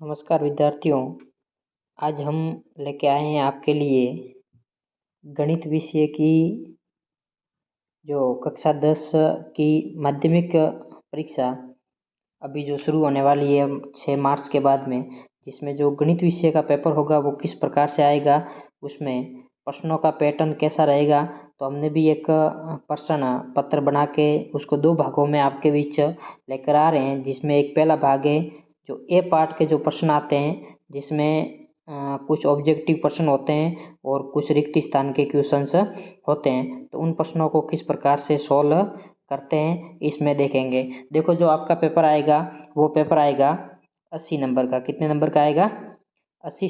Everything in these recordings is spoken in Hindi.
नमस्कार विद्यार्थियों। आज हम लेके आए हैं आपके लिए गणित विषय की जो कक्षा 10 की माध्यमिक परीक्षा अभी जो शुरू होने वाली है 6 मार्च के बाद में, जिसमें जो गणित विषय का पेपर होगा वो किस प्रकार से आएगा, उसमें प्रश्नों का पैटर्न कैसा रहेगा। तो हमने भी एक प्रश्न पत्र बना के उसको 2 भागों में आपके बीच लेकर आ रहे हैं, जिसमें एक पहला भाग है जो ए पार्ट के जो प्रश्न आते हैं, जिसमें कुछ ऑब्जेक्टिव प्रश्न होते हैं और कुछ रिक्त स्थान के क्वेश्चंस होते हैं। तो उन प्रश्नों को किस प्रकार से सॉल्व करते हैं इसमें देखेंगे। देखो, जो आपका पेपर आएगा वो पेपर आएगा 80 नंबर का। कितने नंबर का आएगा? 80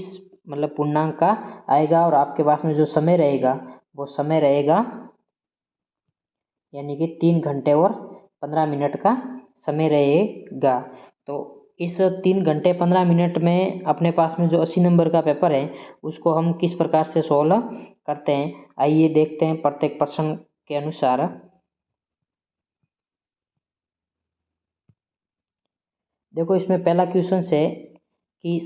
मतलब पूर्णांक का आएगा। और आपके पास में जो समय रहेगा वो समय रहेगा यानी कि 3 घंटे और 15 मिनट का समय रहेगा। तो इस 3 घंटे 15 मिनट में अपने पास में जो 80 नंबर का पेपर है उसको हम किस प्रकार से सॉल्व करते हैं, आइए देखते हैं प्रत्येक प्रश्न के अनुसार। देखो, इसमें पहला क्वेश्चन है कि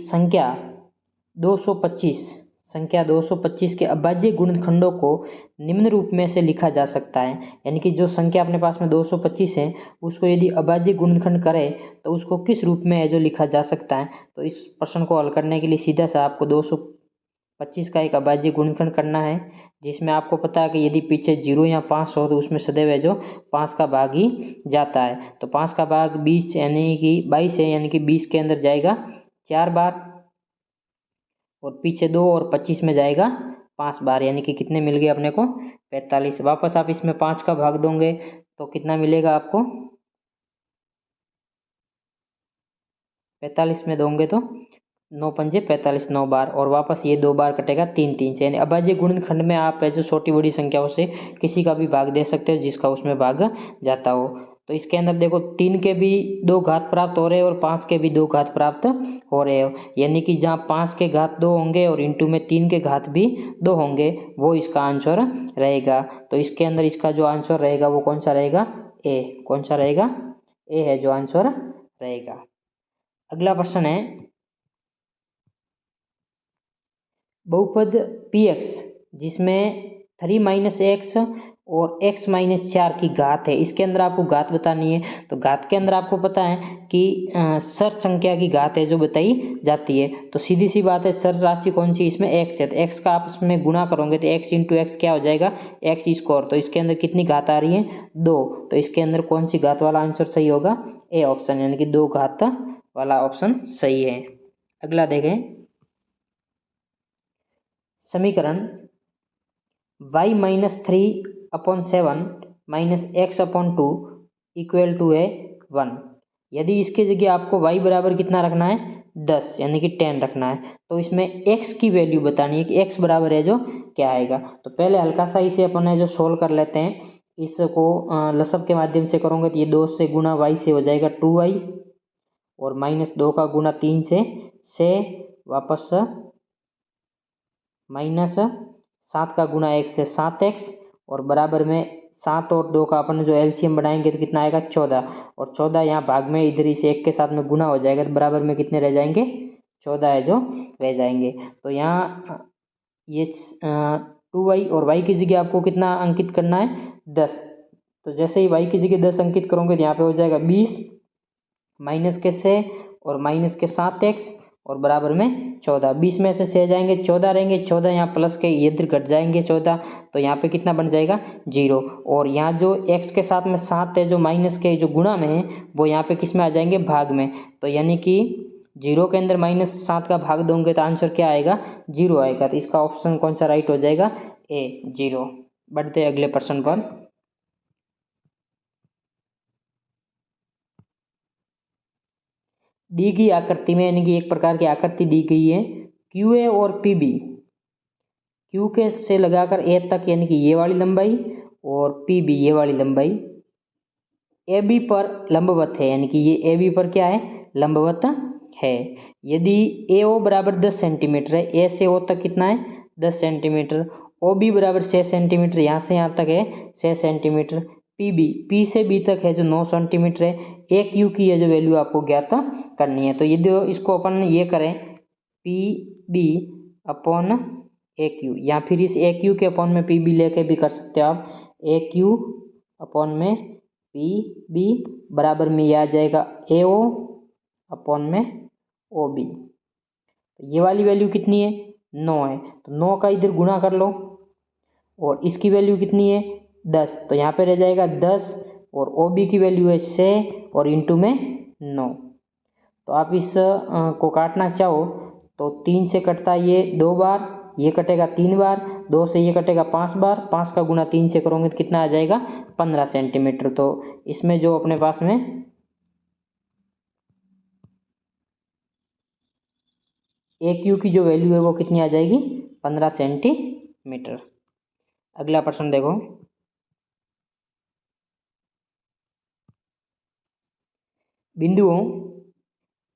संख्या 225 के अभाज्य गुणनखंडों को निम्न रूप में से लिखा जा सकता है। यानी कि जो संख्या अपने पास में 225 है उसको यदि अभाज्य गुणनखंड करे तो उसको किस रूप में है जो लिखा जा सकता है। तो इस प्रश्न को हल करने के लिए सीधा सा आपको 225 का एक अभाज्य गुणनखंड करना है, जिसमें आपको पता है कि यदि पीछे 0 या 5 हो तो उसमें सदैव है जो 5 का भाग ही जाता है। तो 5 का भाग 20 यानी कि 22 है, यानी कि 20 के अंदर जाएगा 4 बार और पीछे 2 और 25 में जाएगा 5 बार, यानी कि कितने मिल गए अपने को? 45। वापस आप इसमें 5 का भाग दोगे तो कितना मिलेगा आपको? 45 में दोगे तो 9 पंजे 45, 9 बार, और वापस ये 2 बार कटेगा 3 3 से। यानी अभाज्य गुणनखंड में आप ऐसे छोटी बड़ी संख्याओं से किसी का भी भाग दे सकते हो जिसका उसमें भाग जाता हो। तो इसके अंदर देखो 3 के भी 2 घात प्राप्त हो रहे हैं और 5 के भी 2 घात प्राप्त हो रहे हो, यानी कि जहाँ 5 के घात 2 होंगे और इंटू में 3 के घात भी 2 होंगे, वो इसका आंसर रहेगा। तो इसके अंदर इसका जो आंसर रहेगा वो कौन सा रहेगा? ए। कौन सा रहेगा? ए है जो आंसर रहेगा। अगला प्रश्न है बहुपद px जिसमें 3 - x और x - 4 की घात है। इसके अंदर आपको घात बतानी है। तो घात के अंदर आपको पता है कि सर संख्या की घात है जो बताई जाती है। तो सीधी सी बात है, सर राशि कौन सी? इसमें x है, तो x का आपस में गुणा करोगे तो x इंटू एक्स क्या हो जाएगा? x square. तो इसके अंदर कितनी घात आ रही है? 2। तो इसके अंदर कौन सी घात वाला आंसर सही होगा? ए ऑप्शन, यानी कि 2 घात वाला ऑप्शन सही है। अगला देखें, समीकरण y - 3/7 - x/2 इक्वल टू है 1। यदि इसके जगह आपको y बराबर कितना रखना है? 10, यानी कि 10 रखना है। तो इसमें x की वैल्यू बतानी है कि x बराबर है जो क्या आएगा। तो पहले हल्का सा इसे अपन है जो सोल्व कर लेते हैं। इसको लसब के माध्यम से करोगे तो ये 2 से गुना y से हो जाएगा 2y, और -2 का गुना 3 से वापस -7 का गुना 1 से 7x, और बराबर में 7 और 2 का अपन जो एलसीएम बनाएंगे तो कितना आएगा? 14। और 14 यहाँ भाग में इधर ही से 1 के साथ में गुना हो जाएगा तो बराबर में कितने रह जाएंगे? 14 है जो रह जाएंगे। तो यहाँ ये 2y और y की जगह आपको कितना अंकित करना है? 10। तो जैसे ही y की जगह 10 अंकित करोगे तो यहाँ पे हो जाएगा 20 माइनस के से और माइनस के 7x और बराबर में 14। 20 में से 6 जाएंगे 14 रहेंगे, 14 यहाँ प्लस के ये इधर घट जाएंगे 14, तो यहाँ पे कितना बन जाएगा? 0। और यहाँ जो x के साथ में 7 है जो माइनस के जो गुणा में है वो यहाँ पे किस में आ जाएंगे? भाग में। तो यानी कि 0 के अंदर -7 का भाग दोगे तो आंसर क्या आएगा? 0 आएगा। तो इसका ऑप्शन कौन सा राइट हो जाएगा? ए 0। बढ़ते अगले प्रश्न पर। दी गई आकृति में, यानी कि एक प्रकार की आकृति दी गई है, QA और PB, Q के से लगाकर A तक, यानी कि ये वाली लंबाई, और PB ये वाली लंबाई AB पर लंबवत है, यानी कि ये AB पर क्या है? लंबवत है। यदि AO बराबर 10 सेंटीमीटर है, A से O तक कितना है? 10 सेंटीमीटर। OB बराबर 6 सेंटीमीटर, यहाँ से यहाँ तक है 6 सेंटीमीटर। PB P से B तक है जो 9 सेंटीमीटर है। एक Q की है जो वैल्यू आपको ज्ञात करनी है। तो ये जो इसको अपन ये करें पी बी अपॉन ए क्यू, या फिर इस ए क्यू के अपॉन में पी बी लेके भी कर सकते हो आप। ए क्यू अपॉन में पी बी बराबर में ये आ जाएगा ए ओ अपॉन में ओ बी। ये वाली वैल्यू कितनी है 9 है, तो 9 का इधर गुणा कर लो, और इसकी वैल्यू कितनी है 10, तो यहाँ पे रह जाएगा 10, और ओ बी की वैल्यू है 6 और इंटू में 9। तो आप इस को काटना चाहो तो 3 से कटता है ये 2 बार, ये कटेगा 3 बार, 2 से ये कटेगा 5 बार, 5 का गुणा 3 से करोगे तो कितना आ जाएगा 15 सेंटीमीटर। तो इसमें जो अपने पास में ए क्यू की जो वैल्यू है वो कितनी आ जाएगी 15 सेंटीमीटर। अगला प्रश्न देखो, बिंदुओं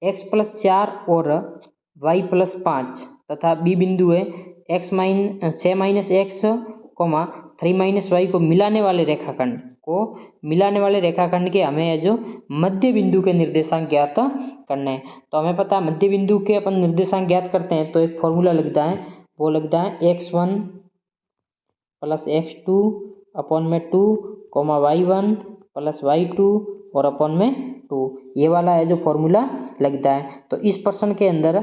x+4 और y+5 तथा बी बिंदु है x-6 3 y को मिलाने वाले रेखाखंड के हमें जो मध्य बिंदु के निर्देशांक ज्ञात करने हैं। तो हमें पता है मध्य बिंदु के अपन निर्देशांक ज्ञात करते हैं तो एक फॉर्मूला लगता है, वो लगता है x1 + x2 अपॉन में 2 y1 + y2 और अपॉन में 2, ये वाला है जो फॉर्मूला लगता है। तो इस प्रश्न के अंदर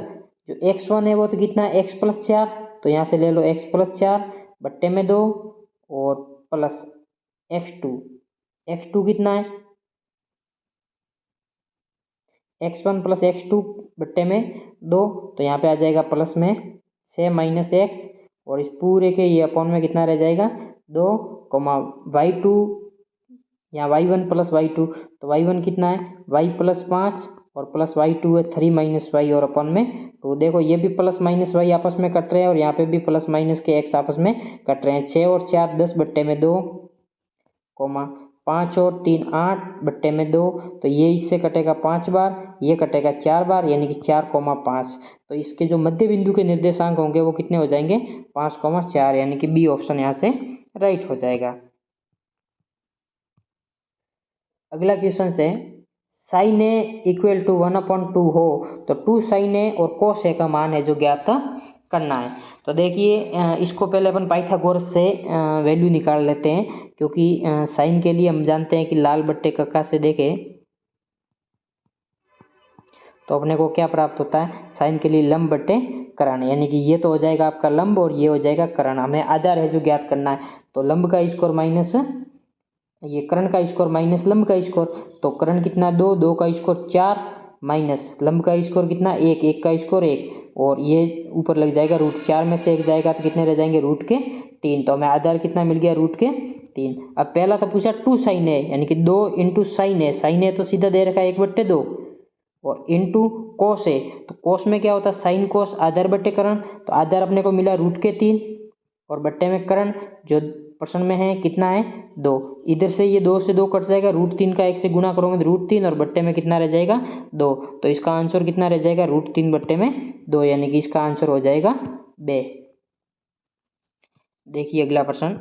जो x1 है वो तो कितना है x+4, तो यहाँ से ले लो x+4 बट्टे में 2 और प्लस x2 कितना है x1 + x2 बट्टे में 2, तो यहाँ पे आ जाएगा प्लस में 6 - x, और इस पूरे के ये अपॉन में कितना रह जाएगा 2, y2 यहाँ y1 + y2, तो y1 कितना है y+5 और प्लस y2 है 3 - y और अपन में। तो देखो ये भी प्लस माइनस y आपस में कट रहे हैं और यहाँ पे भी प्लस माइनस के x आपस में कट रहे हैं। 6 और 4 10 बट्टे में 2, 5 और 3 8 बट्टे में 2, तो ये इससे कटेगा 5 बार, ये कटेगा 4 बार, यानी कि 4,5। तो इसके जो मध्य बिंदु के निर्देशांक होंगे वो कितने हो जाएंगे 5,4, यानी कि बी ऑप्शन यहाँ से राइट हो जाएगा। अगला क्वेश्चन से साइन ए इक्वल टू 1/2 हो तो 2 साइन ए और कोस ए का मान है जो ज्ञात करना है। तो देखिए इसको पहले अपन पाइथागोरस से वैल्यू निकाल लेते हैं, क्योंकि साइन के लिए हम जानते हैं कि लाल बट्टे कक्का से देखें तो अपने को क्या प्राप्त होता है, साइन के लिए लंब बट्टे करण, यानी कि ये तो हो जाएगा आपका लंब और ये हो जाएगा करण। हमें आधार है जो ज्ञात करना है, तो लंब का स्क्वायर माइनस ये कर्ण का स्क्वायर माइनस लंब का स्क्वायर, तो कर्ण कितना 2, 2 का स्क्वायर 4 माइनस लंब का स्क्वायर कितना 1, 1 का स्क्वायर 1, और ये ऊपर लग जाएगा √4 में से 1 जाएगा तो कितने रह जाएंगे √3। तो हमें आधार कितना मिल गया √3। अब पहला तो पूछा 2 साइन है, यानी कि 2 × साइन है, साइन है तो सीधा दे रखा है 1/2, और इंटू कोस है, तो कोस में क्या होता है साइन कोस आधार बट्टे करण, तो आधार अपने को मिला √3 और बट्टे में करण जो प्रश्न में है कितना है 2, इधर से ये 2 से 2 कट जाएगा, √3 का 1 से गुणा करोगे तो √3 और बट्टे में कितना रह जाएगा 2, तो इसका आंसर कितना रह जाएगा √3 बट्टे में 2, यानी कि इसका आंसर हो जाएगा बे। देखिए अगला प्रश्न,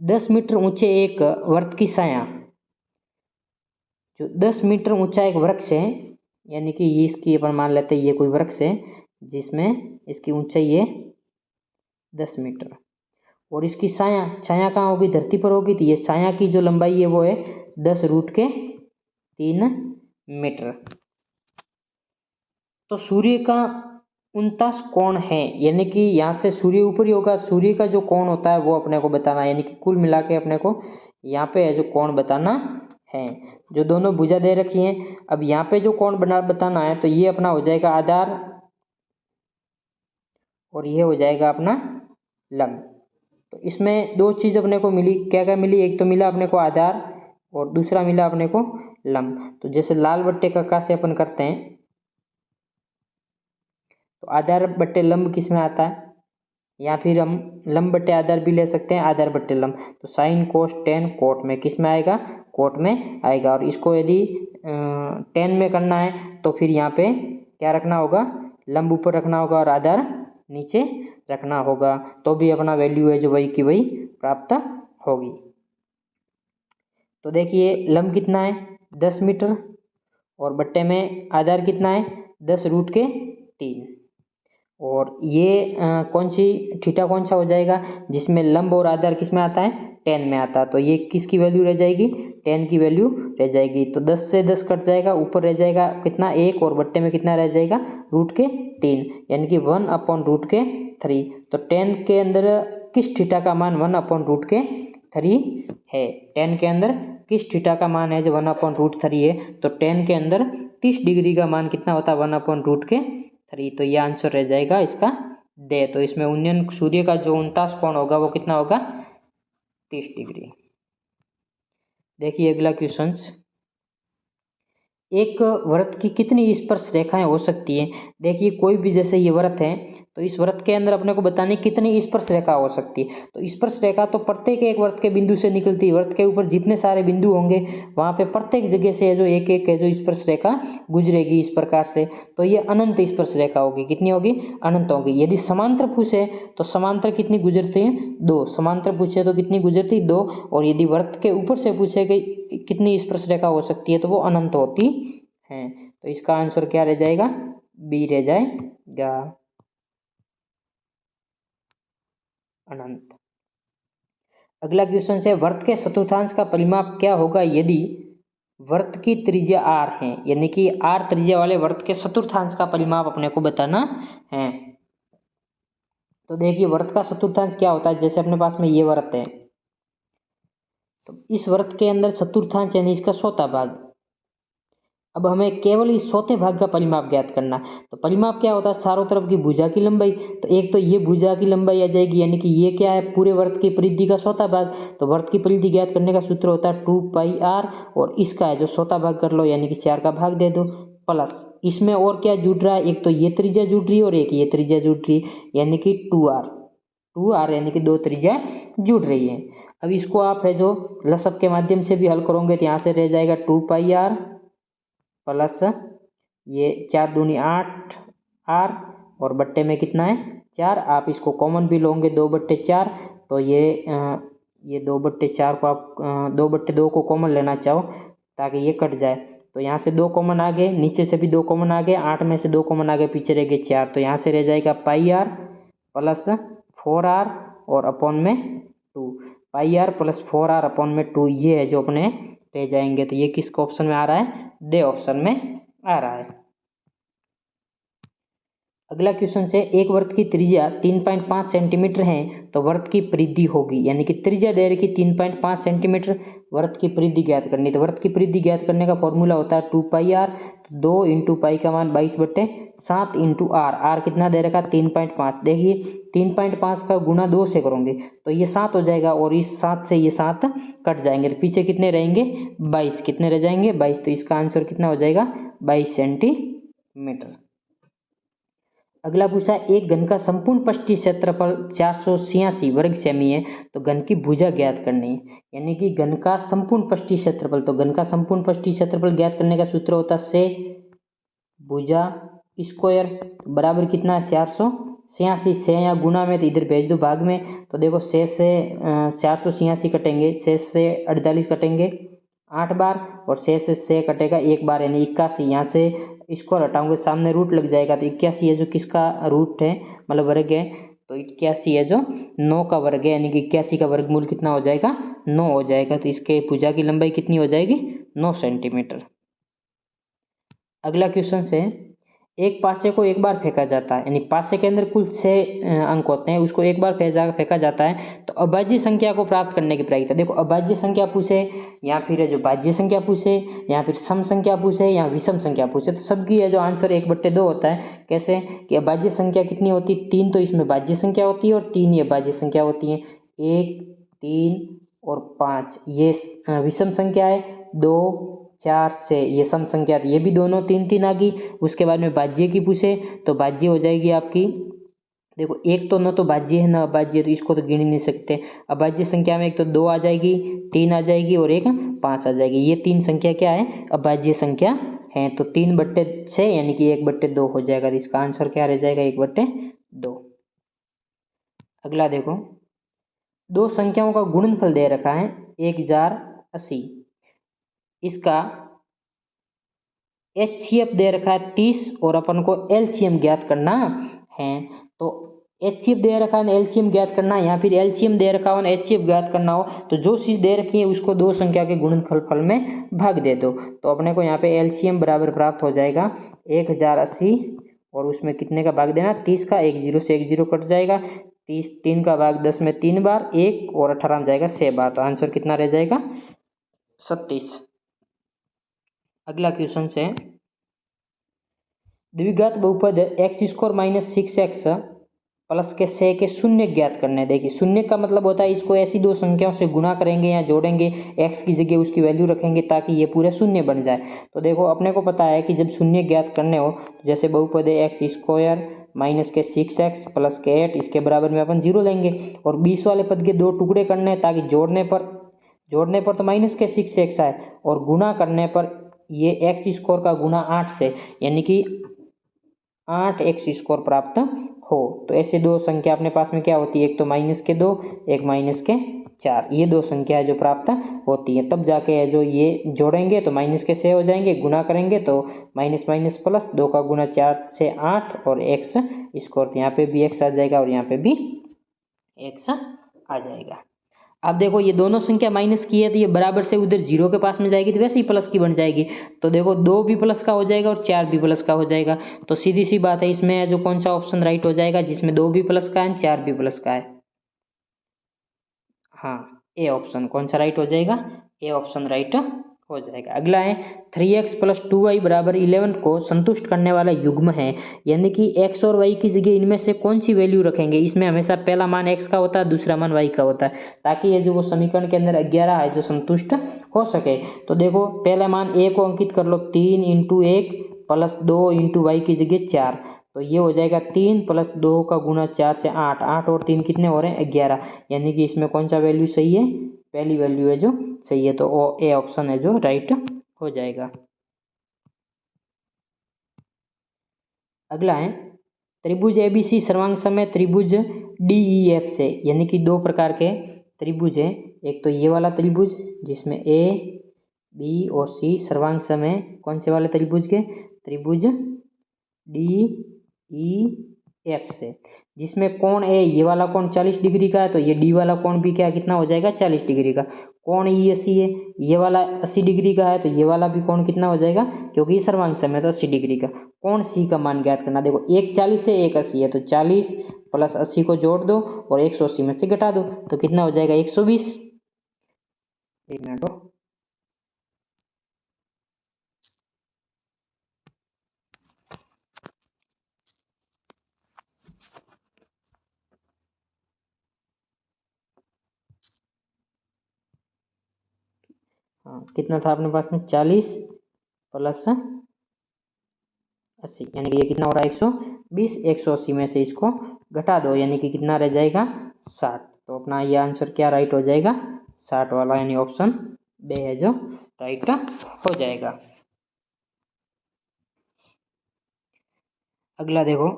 दस मीटर ऊंचे एक वर्त की छाया, जो 10 मीटर ऊंचा एक वृक्ष है, यानी कि ये इसकी अपन मान लेते हैं ये कोई वृक्ष है जिसमें इसकी ऊंचाई है 10 मीटर, और इसकी छाया कहाँ होगी धरती पर होगी, तो ये छाया की जो लंबाई है वो है 10√3 मीटर। तो सूर्य का 49 कोण है, यानी कि यहाँ से सूर्य ऊपर ही होगा, सूर्य का जो कोण होता है वो अपने को बताना है, यानी कि कुल मिला के अपने को यहाँ पे है जो कोण बताना है, जो दोनों भुजा दे रखी हैं। अब यहाँ पे जो कोण बताना है तो ये अपना हो जाएगा आधार और ये हो जाएगा अपना लंब। तो इसमें दो चीज़ अपने को मिली, क्या क्या मिली, एक तो मिला अपने को आधार और दूसरा मिला अपने को लंब। तो जैसे लाल बट्टे कक्का से अपन करते हैं तो आधार बट्टे लंब किस में आता है, या फिर हम लंब बट्टे आधार भी ले सकते हैं, आधार बट्टे लंब, तो साइन कोस टेन कोट में किस में आएगा कोट में आएगा। और इसको यदि टेन में करना है तो फिर यहाँ पे क्या रखना होगा लंब ऊपर रखना होगा और आधार नीचे रखना होगा, तो भी अपना वैल्यू है जो वही की वही प्राप्त होगी। तो देखिए लंब कितना है 10 मीटर और बट्टे में आधार कितना है 10√3 और ये कौन सी थीटा कौन सा हो जाएगा जिसमें लंब और आधार किस में आता है 10 में आता है, तो ये किसकी वैल्यू रह जाएगी 10 की वैल्यू रह जाएगी। तो 10 से 10 कट जाएगा, ऊपर रह जाएगा कितना 1 और बट्टे में कितना रह जाएगा √3 यानी कि 1/√3। तो 10 के अंदर किस थीटा का मान 1/√3 है, 10 के अंदर किस थीटा का मान है जो 1/√3 है, तो 10 के अंदर 30 डिग्री का मान कितना होता है 1/√3। तो ये आंसर रह जाएगा इसका दे। तो इसमें उन्नयन सूर्य का जो 49 कोण होगा वो कितना होगा 30 डिग्री। देखिए अगला क्वेश्चन, एक वृत्त की कितनी स्पर्श रेखाएं हो सकती हैं। देखिए कोई भी जैसे ये वृत्त है तो इस वृत्त के अंदर अपने को बतानी कितनी स्पर्श रेखा हो सकती है। तो स्पर्श रेखा तो प्रत्येक एक वृत्त के बिंदु से निकलती है, वृत्त के ऊपर जितने सारे बिंदु होंगे वहाँ पे प्रत्येक जगह से जो एक एक है जो स्पर्श रेखा गुजरेगी इस प्रकार से, तो ये अनंत स्पर्श रेखा होगी। कितनी होगी अनंत होगी। यदि समांतर पूछे तो समांतर कितनी गुजरती है 2, समांतर पूछे तो कितनी गुजरती 2, और यदि वृत्त के ऊपर से पूछे कि कितनी स्पर्श रेखा हो सकती है तो वो अनंत होती है। तो इसका आंसर क्या रह जाएगा बी रह जाएगा अनंत। अगला क्वेश्चन है वृत्त के चतुर्थांश का परिमाप क्या होगा यदि वृत्त की त्रिज्या r है, यानी कि r त्रिज्या वाले वृत्त के चतुर्थांश का परिमाप अपने को बताना है। तो देखिए वृत्त का चतुर्थांश क्या होता है, जैसे अपने पास में ये वृत्त है तो इस वृत्त के अंदर चतुर्थांश यानी इसका चौथा भाग। अब हमें केवल इस चौथे भाग का परिमाप ज्ञात करना। तो परिमाप क्या होता है चारों तरफ की भुजा की लंबाई। तो एक तो ये भुजा की लंबाई आ जाएगी, यानी कि ये क्या है पूरे वृत्त की परिधि का चौथा भाग। तो वृत्त की परिधि ज्ञात करने का सूत्र होता है 2πr और इसका है जो चौथा भाग कर लो यानी कि 4 का भाग दे दो, प्लस इसमें और क्या जुड़ रहा है, एक तो ये त्रिज्या जुड़ रही है और एक ये त्रिज्या जुड़ रही है यानी कि 2r यानी कि 2 त्रिज्या जुड़ रही है। अब इसको आप है जो लसअप के माध्यम से भी हल करोगे तो यहाँ से रह जाएगा 2πr प्लस ये 4 दूनी 8 r और बट्टे में कितना है 4। आप इसको कॉमन भी लोगे 2/4, तो ये 2/4 को आप 2/2 को कॉमन लेना चाहो ताकि ये कट जाए। तो यहाँ से 2 कॉमन आ गए, नीचे से भी 2 कॉमन आ गए, 8 में से 2 कॉमन आ गए, पीछे रह गए 4। तो यहाँ से रह जाएगा πr प्लस 4r और अपॉन में 2, πr प्लस 4r अपॉन में 2, ये है जो अपने रह जाएंगे। तो ये किस ऑप्शन में आ रहा है दे ऑप्शन में आ रहा है। अगला क्वेश्चन से एक वृत्त की त्रिज्या 3.5 सेंटीमीटर है तो वृत्त की परिधि होगी, यानी कि त्रिज्या दे रखी 3.5 सेंटीमीटर, वृत्त की परिधि ज्ञात करनी। तो वृत्त की परिधि ज्ञात करने का फॉर्मूला होता है 2πr, 2 × पाई का मान 22/7 × r कितना दे रखा 3.5। देखिए 3.5 का गुना 2 से करोगे तो ये 7 हो जाएगा और इस 7 से ये 7 कट जाएंगे तो पीछे कितने रहेंगे 22, कितने रह जाएंगे 22। तो इसका आंसर कितना हो जाएगा 22 सेंटीमीटर। अगला पूछा एक घन का संपूर्ण पृष्ठीय क्षेत्रफल 486 वर्ग सेमी है तो घन की भुजा ज्ञात करनी है, यानी कि घन का संपूर्ण पृष्ठीय क्षेत्रफल। तो घन का संपूर्ण पृष्ठीय क्षेत्रफल ज्ञात करने का सूत्र होता है से भुजा स्क्वायर बराबर कितना है 486। से या गुना में तो इधर भेज दो भाग में, तो देखो से 486 कटेंगे, से 48 कटेंगे 8 बार और से कटेगा 1 बार यानी 81। यहाँ से इसको हटाऊंगे सामने रूट लग जाएगा तो 81 है जो किसका रूट है मतलब वर्ग है, तो 81 है जो 9 का वर्ग है, यानी कि 81 का वर्गमूल कितना हो जाएगा 9 हो जाएगा। तो इसके भुजा की लंबाई कितनी हो जाएगी 9 सेंटीमीटर। अगला क्वेश्चन से एक पासे को एक बार फेंका जाता है, यानी पासे के अंदर कुल 6 अंक होते हैं, उसको एक बार फेंका जाता है तो अभाज्य संख्या को प्राप्त करने की प्रक्रिया। देखो अभाज्य संख्या पूछे या फिर जो भाज्य संख्या पूछे या फिर सम संख्या पूछे या विषम संख्या पूछे तो सबकी है जो आंसर 1/2 होता है। कैसे कि अभाज्य संख्या कितनी होती है 3, तो इसमें भाज्य संख्या होती है और 3 ये भाज्य संख्या होती है, 1 3 और 5 ये विषम संख्या है, 2 4 से ये सम संख्या थी, ये भी दोनों 3 3 आ गई। उसके बाद में भाज्य की पूछे तो भाज्य हो जाएगी आपकी, देखो एक तो न तो भाज्य है न अभाज्य, तो इसको तो गिन ही नहीं सकते। अभाज्य संख्या में एक तो 2 आ जाएगी, 3 आ जाएगी और एक 5 आ जाएगी, ये 3 संख्या क्या है अभाज्य संख्या है। तो 3/6 यानी कि 1/2 हो जाएगा। तो इसका आंसर क्या रह जाएगा 1/2। अगला देखो, दो संख्याओं का गुणनफल दे रखा है 1080, इसका HCF दे रखा है 30 और अपन को LCM ज्ञात करना है। तो HCF दे रखा है, LCM ज्ञात करना है, या फिर LCM दे रखा हो और HCF ज्ञात करना हो, तो जो चीज़ दे रखी है उसको दो संख्या के गुणनफल में भाग दे दो। तो अपने को यहाँ पे LCM बराबर प्राप्त हो जाएगा 1080 और उसमें कितने का भाग देना, 30 का, 10 से 10 कट जाएगा, 30 3 का भाग 10 में 3 बार, 1 और 18 में जाएगा 6 बार, तो आंसर कितना रह जाएगा 37। अगला क्वेश्चन से, द्विघात बहुपद x² - 6x प्लस के 6 के शून्य ज्ञात करने। देखिए शून्य का मतलब होता है इसको ऐसी दो संख्याओं से गुणा करेंगे या जोड़ेंगे, x की जगह उसकी वैल्यू रखेंगे ताकि ये पूरे शून्य बन जाए। तो देखो अपने को पता है कि जब शून्य ज्ञात करने हो, जैसे बहुपद है x² माइनस के 6x प्लस के 8, इसके बराबर में अपन 0 लेंगे और 20 वाले पद के दो टुकड़े करने हैं ताकि जोड़ने पर तो माइनस के 6x आए और गुणा करने पर ये x² का गुणा 8 से, यानी कि 8x² प्राप्त हो। तो ऐसे दो संख्या अपने पास में क्या होती है, एक तो माइनस के 2, एक माइनस के 4, ये दो संख्या है जो प्राप्त होती है। तब जाके जो ये जोड़ेंगे तो माइनस के 6 हो जाएंगे, गुणा करेंगे तो माइनस माइनस प्लस, 2 का गुना 4 से 8 और x², तो यहाँ पे भी x आ जाएगा और यहाँ पे भी x आ जाएगा। अब देखो ये दोनों संख्या माइनस की है तो ये बराबर से उधर 0 के पास में जाएगी तो वैसे ही प्लस की बन जाएगी। तो देखो 2 भी प्लस का हो जाएगा और 4 भी प्लस का हो जाएगा। तो सीधी सी बात है, इसमें जो कौन सा ऑप्शन राइट हो जाएगा जिसमें 2 भी प्लस का है 4 भी प्लस का है, हाँ ए ऑप्शन। कौन सा राइट हो जाएगा, ए ऑप्शन राइट हो जाएगा। अगला है 3x + 2y = 11 को संतुष्ट करने वाला युग्म है, यानी कि x और y की जगह इनमें से कौन सी वैल्यू रखेंगे। इसमें हमेशा पहला मान x का होता है, दूसरा मान y का होता है, ताकि ये जो वो समीकरण के अंदर 11 है जो संतुष्ट हो सके। तो देखो पहला मान a को अंकित कर लो, 3 × 1 + 2 × y की जगह 4, तो ये हो जाएगा 3 + 2 का गुना 4 से 8, 8 और 3 कितने हो रहे हैं 11, यानी कि इसमें कौन सा वैल्यू सही है, पहली वैल्यू है जो सही है, तो ए ऑप्शन है जो राइट हो जाएगा। अगला है त्रिभुज ABC सर्वांग समय त्रिभुज DEF से, यानी कि दो प्रकार के त्रिभुज है, एक तो ये वाला त्रिभुज जिसमें A B और C सर्वांग समय कौन से वाले त्रिभुज के, त्रिभुज DEF से, जिसमें कोण ए ये वाला कोण 40 डिग्री का है, तो ये डी वाला कोण भी क्या कितना हो जाएगा 40 डिग्री का। कोण EAC है, ये वाला 80 डिग्री का है, तो ये वाला भी कोण कितना हो जाएगा, क्योंकि सर्वांग समय तो 80 डिग्री का। कोण C का मान ज्ञात करना, देखो एक 40 है एक 80 है, तो 40 + 80 को जोड़ दो और 180 में से घटा दो, तो कितना हो जाएगा 120। एक मिनट हो, हाँ कितना था अपने पास में 40 + 80, यानी कि ये कितना हो रहा है 120, 180 में से इसको घटा दो यानी कि कितना रह जाएगा 60। तो अपना ये आंसर क्या राइट हो जाएगा 60 वाला, यानी ऑप्शन बी है जो राइट हो जाएगा। अगला देखो,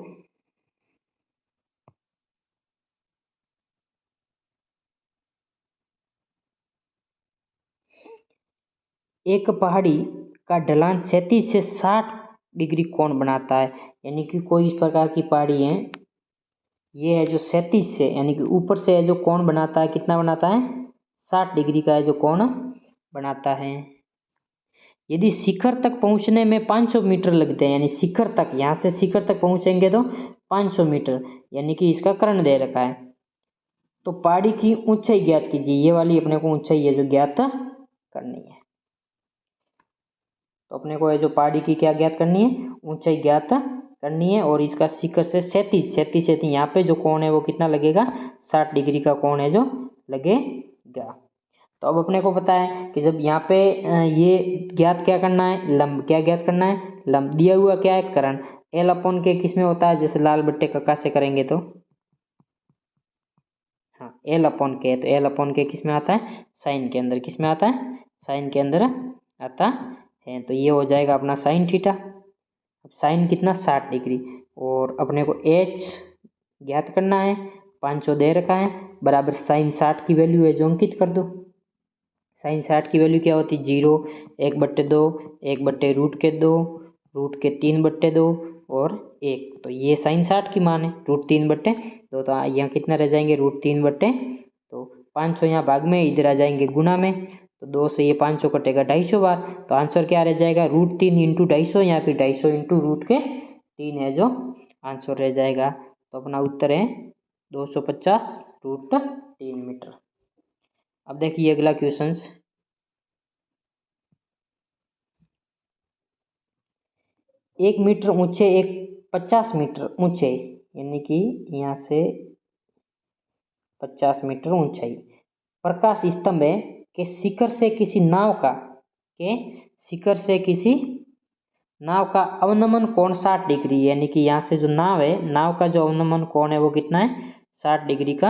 एक पहाड़ी का ढलान 37 से 60 डिग्री कोण बनाता है, यानी कि कोई इस प्रकार की पहाड़ी है, ये है जो 37 से यानी कि ऊपर से है जो कोण बनाता है, कितना बनाता है 60 डिग्री का है जो कोण बनाता है। यदि शिखर तक पहुंचने में 500 मीटर लगते हैं, यानी शिखर तक, यहाँ से शिखर तक पहुंचेंगे तो 500 मीटर, यानी कि इसका कर्ण दे रखा है, तो पहाड़ी की ऊंचाई ज्ञात कीजिए। ये वाली अपने को ऊंचाई है जो ज्ञात करनी है, तो अपने को है जो पहाड़ी की क्या ज्ञात करनी है, ऊंचाई ज्ञात करनी है, और इसका शिखर से 37 यहाँ पे जो कोण है वो कितना लगेगा 60 डिग्री का कोण है जो लगेगा। तो अब अपने को पता है कि जब यहाँ पे ये ज्ञात क्या करना है, लंब क्या ज्ञात करना है, लंब दिया हुआ क्या है कर्ण, L/K किस में होता है, जैसे लाल बट्टे कक्का से करेंगे तो हाँ L/K, तो L/K किस में आता है साइन के अंदर, किस में आता है साइन के अंदर आता है, तो ये हो जाएगा अपना साइन थीटा। अब साइन कितना 60 डिग्री, और अपने को H ज्ञात करना है, 500 दे रखा है, बराबर साइन 60 की वैल्यू है जो अंकित कर दो। साइन 60 की वैल्यू क्या होती है? 0, 1/2, 1/√2, √3/2 और 1। तो ये साइन 60 की मान है, √3/2। तो यहाँ कितना रह जाएंगे? √3/2। तो 500 यहाँ भाग में, इधर आ जाएंगे गुना में। तो 2 से ये 500 कटेगा 250 बार। तो आंसर क्या रह जाएगा? √3 × 250 या फिर 250 × √3 है जो आंसर रह जाएगा। तो अपना उत्तर है 250 √3 मीटर। अब देखिए अगला क्वेश्चन। एक मीटर ऊंचे, एक 50 मीटर ऊंचे, यानी कि यहाँ से 50 मीटर ऊंचाई प्रकाश स्तंभ है के शिखर से किसी नाव का अवनमन कोण 60 डिग्री, यानी कि यहाँ से जो नाव है, नाव का जो अवनमन कोण है वो कितना है? 60 डिग्री का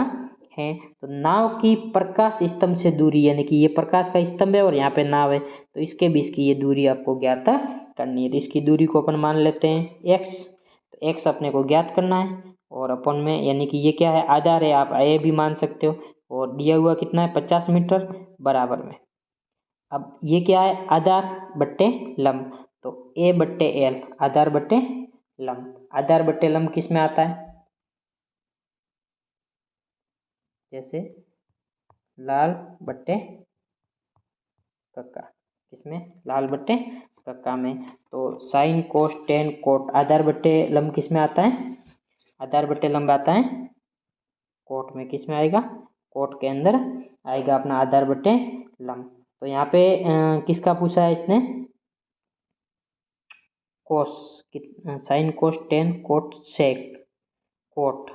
है। तो नाव की प्रकाश स्तंभ से दूरी, यानी कि ये प्रकाश का स्तंभ है और यहाँ पे नाव है, तो इसके बीच की ये दूरी आपको ज्ञात करनी है। तो इसकी दूरी को अपन मान लेते हैं x। तो x अपने को ज्ञात करना है और अपन में, यानी कि ये क्या है? आधार है, आप a भी मान सकते हो। और दिया हुआ कितना है? 50 मीटर बराबर में। अब ये क्या है? आधार बट्टे लंब। तो A/L, आधार बट्टे लंब। आधार बट्टे लंब किस में आता है? जैसे लाल बट्टे कक्का, किसमें? लाल बट्टे कक्का में। तो साइन कोस टेन कोट, आधार बट्टे लंब किस में आता है? आधार बट्टे लंब आता है कोट में। किस में आएगा? कोट के अंदर आएगा अपना आधार बट्टे लंब। तो यहाँ पे किसका पूछा है इसने? Cos, sine cos tan cot sec, cot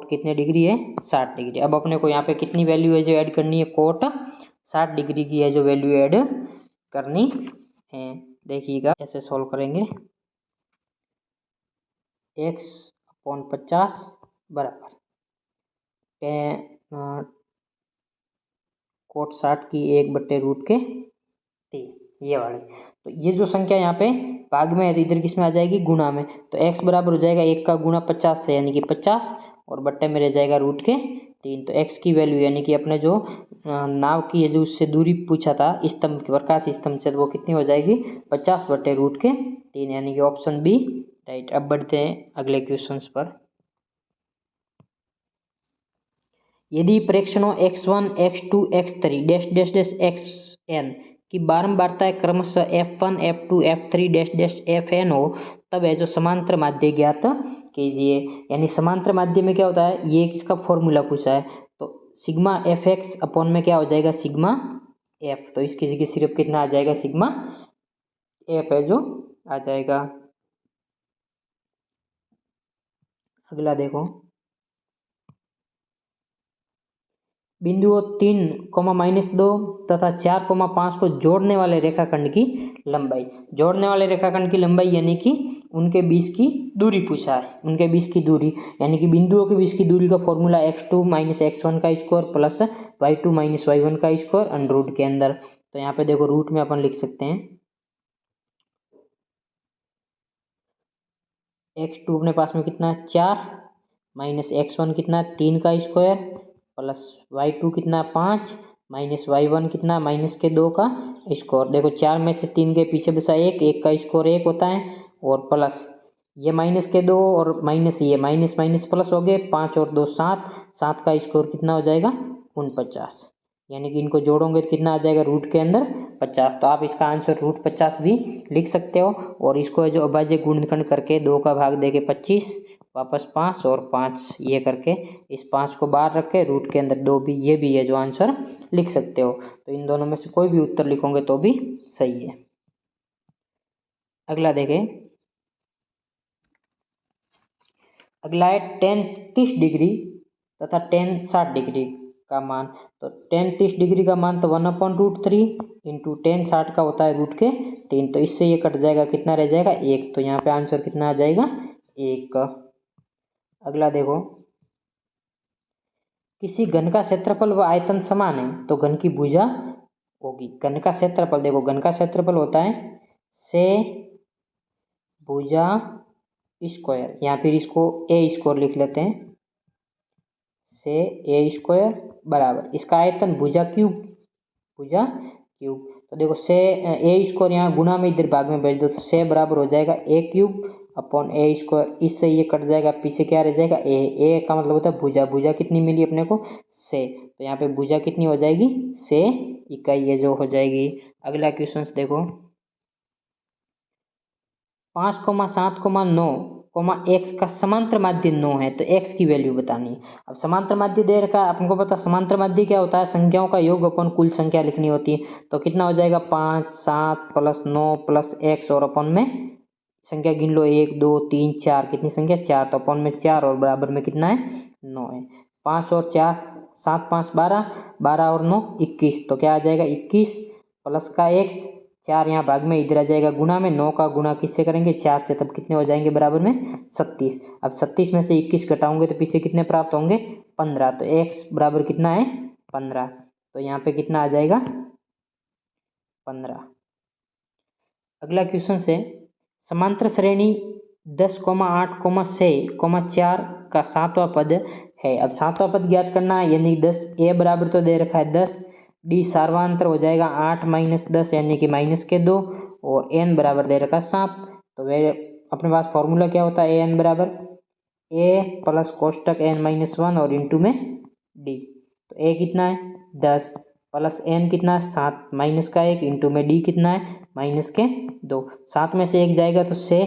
कितने डिग्री है? 60 डिग्री। अब अपने को यहाँ पे कितनी वैल्यू है जो ऐड करनी है? कोट 60 डिग्री की है जो वैल्यू ऐड करनी है। देखिएगा ऐसे सॉल्व करेंगे। x/50 बराबर कोट 60 की 1/√3, ये वाले। तो ये जो संख्या यहाँ पे भाग में है तो इधर किस में आ जाएगी? गुणा में। तो x बराबर हो जाएगा 1 का गुणा 50 से, यानी कि 50, और बट्टे में रह जाएगा √3। तो x की वैल्यू, यानी कि अपने जो नाव की जो उससे दूरी पूछा था स्तंभ, प्रकाश स्तंभ से, तो वो कितनी हो जाएगी? 50/√3, यानी कि ऑप्शन बी राइट। अब बढ़ते हैं अगले क्वेश्चन पर। यदि प्रेक्षणों x1, x2, x3 dash dash dash xn की बारंबारता क्रमशः f1, f2, f3 dash dash fn हो, तब है जो समांतर माध्य ज्ञात कीजिए। यानी समांतर माध्य में क्या होता है? ये किसका फॉर्मूला पूछा है? तो सिग्मा fx अपॉन में क्या हो जाएगा? Sigma f। तो इसकी जगह सिर्फ कितना आ जाएगा? सिग्मा f है जो आ जाएगा। अगला देखो, बिंदुओं 3, -2 तथा 4, 5 को जोड़ने वाले रेखाखंड की लंबाई। जोड़ने वाले रेखाखंड की लंबाई यानी कि उनके बीच की दूरी पूछा है। उनके बीच की दूरी यानी कि बिंदुओं के बीच की दूरी का फॉर्मूला x2 - x1 का स्क्वायर प्लस y2 - y1 का स्क्वायर अंडर के अंदर। तो यहाँ पे देखो रूट में अपन लिख सकते हैं x2 अपने पास में कितना है? 4, -x1 कितना है? 3 का स्क्वायर प्लस y2 कितना? 5, -y1 कितना? -2 का स्क्वायर। देखो 4 में से 3 के पीछे बसा 1, 1 का स्क्वायर 1 होता है, और प्लस ये -2 और माइनस ये माइनस माइनस प्लस हो गए, 5 और 2 7, 7 का स्क्वायर कितना हो जाएगा? 49। यानी कि इनको जोड़ोगे तो कितना आ जाएगा? रूट के अंदर 50। तो आप इसका आंसर √50 भी लिख सकते हो। और इसको जो अभाज्य गुणनखंड करके 2 का भाग देके 25, वापस 5 और 5 ये करके इस 5 को बाहर रख के रूट के अंदर 2 भी, ये भी है जो आंसर लिख सकते हो। तो इन दोनों में से कोई भी उत्तर लिखोगे तो भी सही है। अगला देखें, अगला है tan 30 डिग्री तथा tan 60 डिग्री का मान। तो tan 30 डिग्री का मान तो 1/√3 इंटू tan 60 का होता है √3। तो इससे ये कट जाएगा, कितना रह जाएगा? 1। तो यहाँ पे आंसर कितना आ जाएगा? 1। अगला देखो, किसी घन का क्षेत्रफल व आयतन समान है तो घन की भुजा होगी। घन का क्षेत्रफल, देखो घन का क्षेत्रफल होता है से भुजा स्क्वायर, या फिर इसको a स्क्वायर लिख लेते हैं। से ए स्क्वायर बराबर इसका आयतन भुजा क्यूब तो देखो से ए स्क्वायर यहाँ गुना में इधर भाग में भेज दो तो से बराबर हो जाएगा ए क्यूब अपॉन ए स्क्वायर, इससे ये कट जाएगा, पीछे क्या रह जाएगा ए का मतलब होता है भुजा कितनी मिली अपने को से, तो यहाँ पे भुजा कितनी हो जाएगी से इकाई, ये जो हो जाएगी। अगला क्वेश्चन देखो 5,7,9, एक्स का समांतर माध्य 9 है तो एक्स की वैल्यू बतानी है। अब समांतर माध्य दे रखा है, आपको पता समांतर माध्य क्या होता है, संख्याओं का योग अपन कुल संख्या लिखनी होती है, तो कितना हो जाएगा 5 7 प्लस 9 प्लस एक्स और अपन में संख्या गिन लो 1 2 3 4, कितनी संख्या 4, तो अपन में 4 और बराबर में कितना है 9 है। 5 और 4 7 5 12, 12 और 9 21, तो क्या आ जाएगा 21 प्लस का एक्स, 4 यहाँ भाग में इधर आ जाएगा गुना में, 9 का गुना किससे करेंगे 4 से, तब कितने हो जाएंगे बराबर में 37। अब 37 में से 21 घटाओगे तो पीछे कितने प्राप्त होंगे 15, तो x बराबर कितना है 15, तो यहाँ पे कितना आ जाएगा 15। अगला क्वेश्चन से समांतर श्रेणी 10,8,6,4 का 7वां पद है। अब 7वां पद ज्ञात करना है, यानी 10 ए बराबर तो दे रखा है 10, डी सार्वांतर हो जाएगा 8 - 10 यानी कि -2, और एन बराबर दे रखा है 7, तो वे अपने पास फॉर्मूला क्या होता है एन बराबर ए प्लस कोष्टक n-1 और इंटू में डी, तो ए कितना है 10 प्लस एन कितना है 7 माइनस का 1 इंटू में डी कितना है -2, 7 में से 1 जाएगा तो से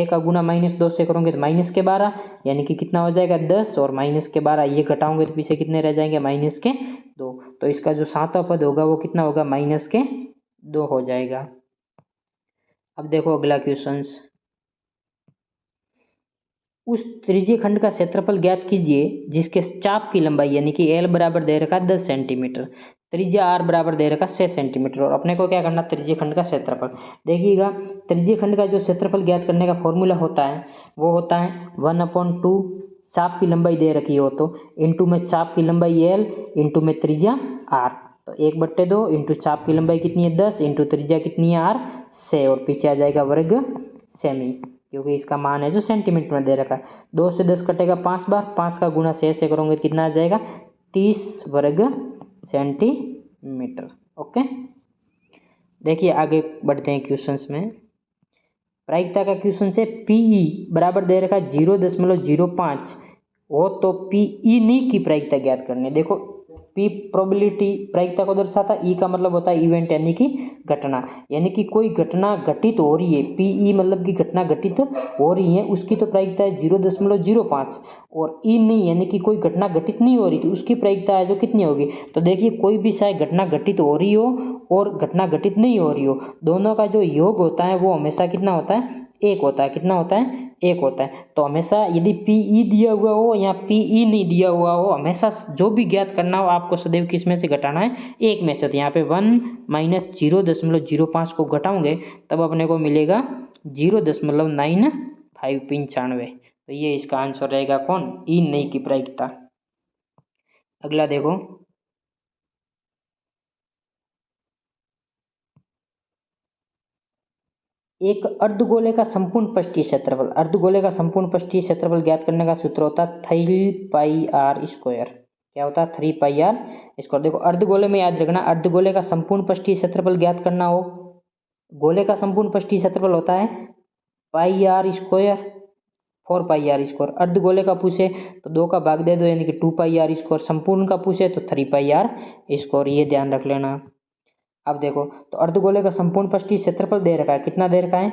का गुना -2 से करोगे तो -12, यानी कि कितना हो जाएगा 10 और -12, ये घटाओगे तो पीछे कितने रह जाएंगे -2, तो इसका जो 7वां पद होगा वो कितना होगा -2 हो जाएगा। अब देखो अगला क्वेश्चन, उस त्रिज्यीय खंड का क्षेत्रफल ज्ञात कीजिए जिसके चाप की लंबाई यानी कि एल बराबर दे रखा 10 सेंटीमीटर, त्रिज्या आर बराबर दे रखा 6 सेंटीमीटर, और अपने को क्या करना त्रिज्यीय खंड का क्षेत्रफल। देखिएगा त्रिज्यीय खंड का जो क्षेत्रफल ज्ञात करने का फॉर्मूला होता है वो होता है 1/2 चाप की लंबाई दे रखी हो तो इंटू में चाप की लंबाई एल इंटू में त्रिज्या आर, तो 1/2 इंटू चाप की लंबाई कितनी है 10 इंटू त्रिज्या कितनी है आर 6, और पीछे आ जाएगा वर्ग सेमी, क्योंकि इसका मान है जो सेंटीमीटर में दे रखा है। 2 से 10 कटेगा 5 बार, 5 का गुना 6 से करोगे कितना आ जाएगा 30 वर्ग सेंटीमीटर। ओके, देखिए आगे बढ़ते हैं क्वेश्चंस में। प्रायिकता का क्वेश्चन से पीई बराबर दे रखा 0.05 हो तो पीई नी की प्रायिकता ज्ञात करनी है। देखो पी प्रोबेबिलिटी प्रायिकता को दर्शाता, ई का मतलब होता है इवेंट यानी कि घटना, यानी कि कोई घटना घटित हो रही है, पीई मतलब कि घटना घटित हो रही है उसकी तो प्रायिकता है 0.05, और ई नहीं यानी कि कोई घटना घटित नहीं हो रही थी उसकी प्रायिकता है जो कितनी होगी। तो देखिए कोई भी चाहे घटना घटित हो रही हो और घटना घटित नहीं हो रही हो, दोनों का जो योग होता है वो हमेशा कितना होता है 1 होता है, कितना होता है 1 होता है। तो हमेशा यदि पीई दिया हुआ हो या पीई नहीं दिया हुआ हो, हमेशा जो भी ज्ञात करना हो आपको सदैव किस में से घटाना है 1 में से, तो यहाँ पे 1 - 0.05 को घटाओगे तब अपने को मिलेगा 0.9595, तो ये इसका आंसर रहेगा कौन ई नहीं की प्रायिकता। अगला देखो एक अर्धगोले का संपूर्ण पृष्ठीय क्षेत्रफल, अर्धगोले का संपूर्ण पृष्ठीय क्षेत्रफल ज्ञात करने का सूत्र होता है 3πr²। क्या होता है 3πr²। देखो अर्धगोले में याद रखना, अर्धगोले का संपूर्ण पृष्ठीय क्षेत्रफल ज्ञात करना हो, गोले का संपूर्ण पृष्ठीय क्षेत्रफल होता है πr², 4πr²। अर्धगोले का पूछे तो 2 का भाग दे दो यानी कि 2πr², संपूर्ण का पूछे तो 3πr², ये ध्यान रख लेना। अब देखो तो अर्धगोले का संपूर्ण पृष्ठीय क्षेत्रफल दे रखा है, कितना दे रखा है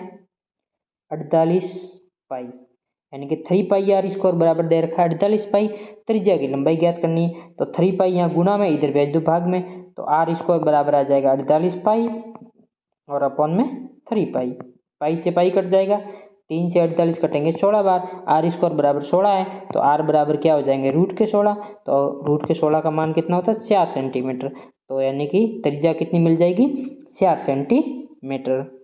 48 पाई, यानी कि 3πr² बराबर दे रखा है 48 पाई। त्रिज्या की लंबाई ज्ञात करनी है तो 3 पाई यहाँ गुना में इधर भेज दो भाग में, तो r² बराबर आ जाएगा 48 पाई और अपॉन में 3 पाई, पाई से पाई कट जाएगा, 3 से 48 कटेंगे 16 बार, r² बराबर 16 है तो r बराबर क्या हो जाएंगे √16, तो √16 का मान कितना होता है 4 सेंटीमीटर, तो यानी कि त्रिज्या कितनी मिल जाएगी 4 सेंटीमीटर।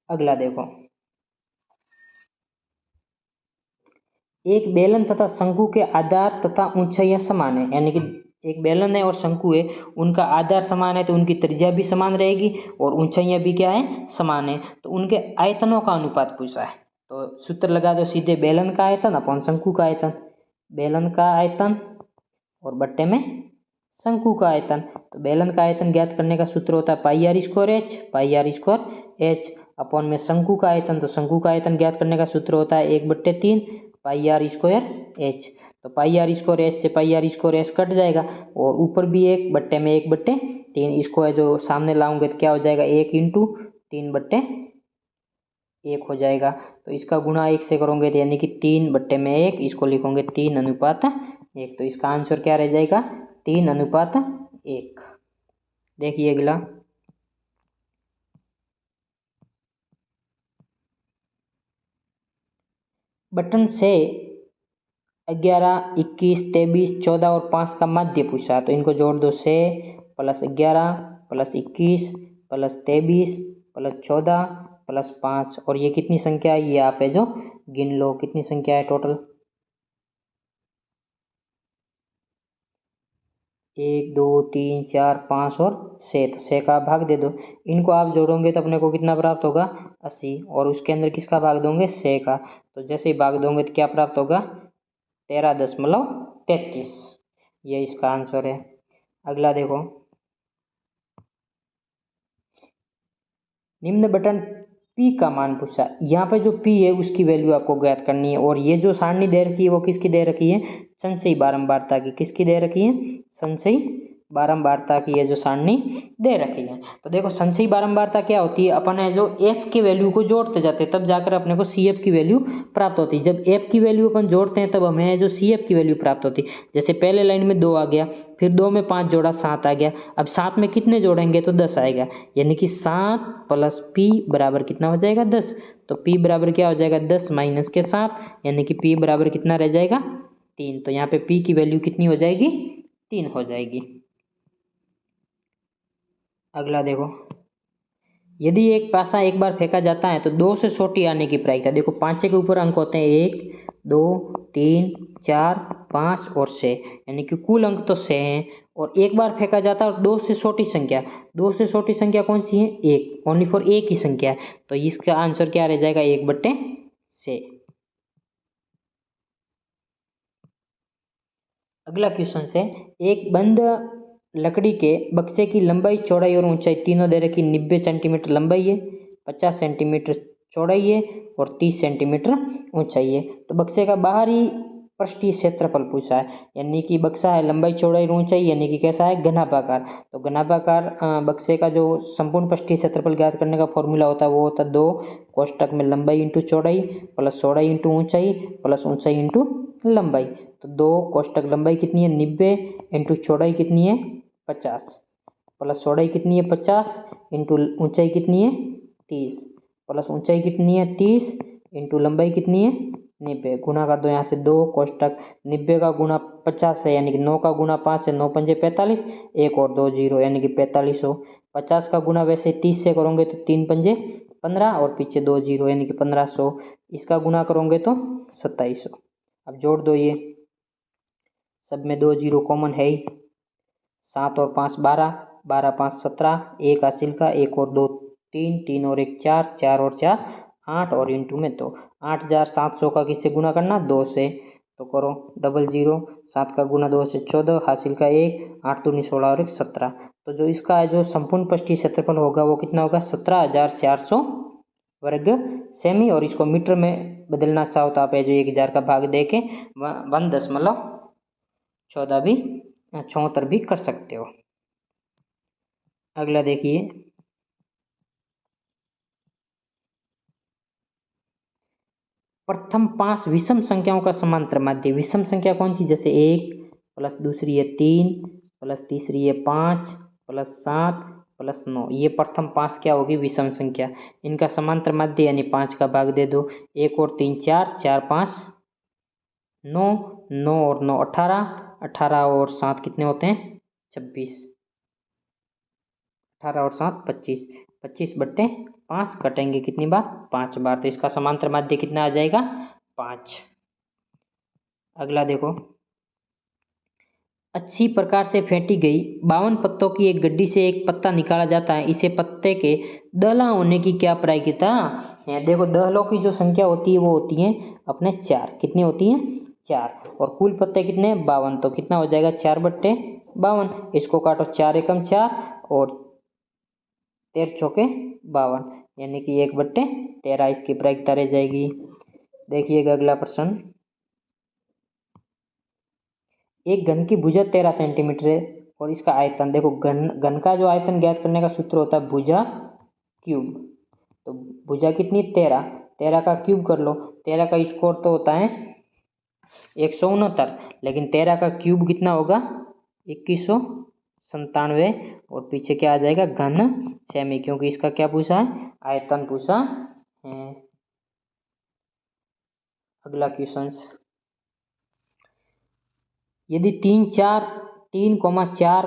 अगला देखो एक बेलन तथा शंकु के आधार तथा ऊंचाइयां समान है, यानी कि एक बेलन है और शंकु है, उनका आधार समान है तो उनकी त्रिज्या भी समान रहेगी और ऊंचाइयां भी क्या है समान है, तो उनके आयतनों का अनुपात पूछा है। तो सूत्र लगा दो सीधे, बेलन का आयतन अपॉन शंकु का आयतन। बेलन का आयतन और बट्टे में शंकु का आयतन। तो बेलन का आयतन ज्ञात करने का सूत्र होता है pi r square h, pi r square h upon में शंकु का आयतन। तो शंकु का आयतन ज्ञात करने का सूत्र होता है 1/3 पाई आर स्क्वायर एच। तो पाई आर स्क्वायर एच से पाई आर स्क्वायर एच कट जाएगा और ऊपर भी 1 बट्टे में 1/3। इसको है जो सामने लाऊंगे तो क्या हो जाएगा 1 × 3/1 हो जाएगा। तो इसका गुणा 1 से करोगे तो यानी कि 3/1, इसको लिखोगे 3:1। तो इसका आंसर क्या रह जाएगा 3:1। देखिए अगला, बटन से 11, 21, 23, 14 और 5 का माध्य पूछा। तो इनको जोड़ दो, 6 + 11 + 21 + 23 + 14 + 5। और ये कितनी संख्या है, ये आप है जो गिन लो कितनी संख्या है टोटल। 1, 2, 3, 4, 5 और 6। तो 6 का भाग दे दो। इनको आप जोड़ोगे तो अपने को कितना प्राप्त होगा 80। और उसके अंदर किसका भाग दोगे 6 का। तो जैसे ही भाग दोगे तो क्या प्राप्त होगा 13.33। ये इसका आंसर है। अगला देखो, निम्न बटन P का मान पूछा। यहाँ पे जो P है उसकी वैल्यू आपको ज्ञात करनी है। और ये जो सारणी दे रखी है वो किसकी दे रखी है, संचयी बारंबारता की। किसकी दे रखी है, संचयी बारंबारता की ये जो सारणी दे रखी है। तो देखो संचयी बारंबारता क्या होती है, अपन है जो f की वैल्यू को जोड़ते जाते हैं तब जाकर अपने को CF की वैल्यू प्राप्त होती है। जब f की वैल्यू अपन जोड़ते हैं तब हमें जो CF की वैल्यू प्राप्त होती है। जैसे पहले लाइन में 2 आ गया, फिर 2 में 5 जोड़ा 7 आ गया। अब 7 में कितने जोड़ेंगे तो 10 आएगा, यानी कि 7 + P बराबर कितना हो जाएगा 10। तो P बराबर क्या हो जाएगा 10 - के 7, यानी कि P बराबर कितना रह जाएगा 3। तो यहाँ पे P की वैल्यू कितनी हो जाएगी 3 हो जाएगी। अगला देखो, यदि एक पासा एक बार फेंका जाता है तो 2 से छोटी आने की प्रायिकता। देखो पांचे के ऊपर अंक होते हैं 1, 2, 3, 4, 5 और 6, यानी कि कुल अंक तो 6 हैं। और एक बार फेंका जाता है और 2 से छोटी संख्या, 2 से छोटी संख्या कौन सी है 1, ओनली फॉर एक ही संख्या है। तो इसका आंसर क्या रह जाएगा 1/6। अगला क्वेश्चन से, एक बंद लकड़ी के बक्से की लंबाई, चौड़ाई और ऊंचाई तीनों दे रखी। 90 सेंटीमीटर लंबाई है, 50 सेंटीमीटर चौड़ाई है और 30 सेंटीमीटर ऊंचाई है। तो बक्से का बाहरी पृष्ठीय क्षेत्रफल पूछा है, यानी कि बक्सा है लंबाई, चौड़ाई और ऊंचाई, यानी कि कैसा है घनाभाकार। तो घनाभाकार बक्से का जो संपूर्ण पृष्ठीय क्षेत्रफल ज्ञात करने का फॉर्मूला होता है वो होता है 2 कोष्टक में लंबाई × चौड़ाई + चौड़ाई × ऊंचाई + ऊंचाई × लंबाई। तो 2 कोष्टक लंबाई कितनी है 90 × चौड़ाई कितनी है 50 + चौड़ाई कितनी है 50 × ऊंचाई कितनी है 30 + ऊंचाई कितनी है 30 × लंबाई कितनी है 90। गुणा कर दो यहाँ से 2 कोष्टक 90 का गुणा 50 है, यानी कि 9 का गुणा 5 है, 9 × 5 = 45, 1 और 2 0, यानी कि 4500। 50 का गुणा वैसे 30 से करोगे तो 3 × 5 = 15 और पीछे 2 0, यानी कि 1500। इसका गुणा करोगे तो 2700। अब जोड़ दो, ये सब में 2 0 कॉमन है ही। 7 और 5 12, 12 5 17, 1 हासिल का, 1 और 2 3, 3 और 1 4, 4 और 4 8 और इंटू में तो 8700 का किससे गुणा करना 2 से। तो करो 00, 7 का गुणा 2 से 14, हासिल का 1, 8 दूनी 16 और 1 17। तो जो इसका जो संपूर्ण पृष्ठीय क्षेत्रफल होगा वो कितना होगा 17,400 वर्ग सेमी। और इसको मीटर में बदलना चाहो तो आप जो 1000 का भाग दे के 1.74 भी कर सकते हो। अगला देखिए, प्रथम 5 विषम संख्याओं का समांतर माध्य। विषम संख्या कौन सी, जैसे 1 + दूसरी है 3 + तीसरी है 5 + 7 + 9, ये प्रथम 5 क्या होगी विषम संख्या। इनका समांतर माध्य यानी 5 का भाग दे दो। 1 और 3 4, 4 5 9, 9 और 9 18, 18 और 7 कितने होते हैं 26, 18 और 7 25, 25/5 कटेंगे कितनी बार 5 बार। तो इसका समांतर माध्य कितना आ जाएगा 5। अगला देखो, अच्छी प्रकार से फेंटी गई 52 पत्तों की एक गड्डी से एक पत्ता निकाला जाता है, इसे पत्ते के दला होने की क्या प्रायिकता हैं। देखो दहलों की जो संख्या होती है वो होती है अपने 4। कितनी होती हैं? 4। और कुल पत्ते कितने? 52। तो कितना हो जाएगा? 4/52। इसको काटो, 4 एकम 4 और 13 चौके 52, यानी कि 1/13 इसकी प्रायिकता रह जाएगी। देखिएगा अगला प्रश्न। एक घन की भुजा 13 सेंटीमीटर है और इसका आयतन, देखो घन का जो आयतन ज्ञात करने का सूत्र होता है भुजा क्यूब। तो भुजा कितनी? 13 का क्यूब कर लो। 13 का स्क्वायर तो होता है 169, लेकिन 13 का क्यूब कितना होगा? 2197। और पीछे क्या आ जाएगा? घन सेमी, क्योंकि इसका क्या पूछा है? आयतन पूछा है। अगला क्वेश्चन, यदि 3, 4, 3, 4,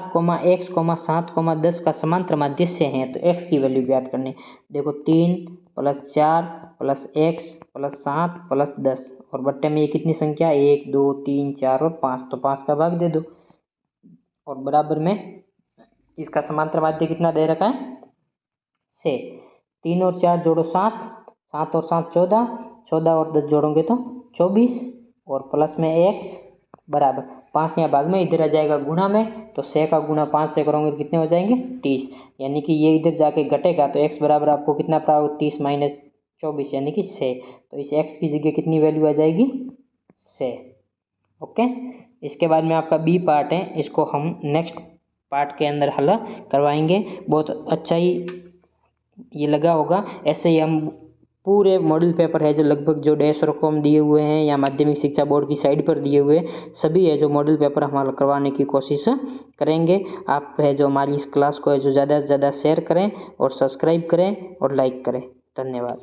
x, 7, 10 का समांतर माध्य है तो x की वैल्यू ज्ञात करनी। देखो 3 + 4 + x + 7 + 10 और बट्टे में ये कितनी संख्या? 1, 2, 3, 4 और 5। तो 5 का भाग दे दो और बराबर में इसका समांतर माध्य कितना दे रखा है? 6। 3 और 4 जोड़ो 7, 7 और 7 14, 14 और 10 जोड़ोगे तो 24 और प्लस में x बराबर 5 यहाँ भाग में, इधर आ जाएगा गुणा में, तो 6 का गुणा 5 से करोगे तो कितने हो जाएंगे? 30। यानी कि ये इधर जाके घटेगा तो x बराबर आपको कितना प्राप्त? 30 - 24 यानी कि 6। तो इस x की जगह कितनी वैल्यू आ जाएगी? 6। ओके। इसके बाद में आपका बी पार्ट है, इसको हम नेक्स्ट पार्ट के अंदर हल करवाएंगे। बहुत अच्छा ही ये लगा होगा। ऐसे ही हम पूरे मॉडल पेपर है जो लगभग जो DESROCOM दिए हुए हैं या माध्यमिक शिक्षा बोर्ड की साइड पर दिए हुए सभी है जो मॉडल पेपर हम हल करवाने की कोशिश करेंगे। आप है जो हमारी इस क्लास को है जो ज़्यादा से ज़्यादा शेयर करें और सब्सक्राइब करें और लाइक करें। धन्यवाद।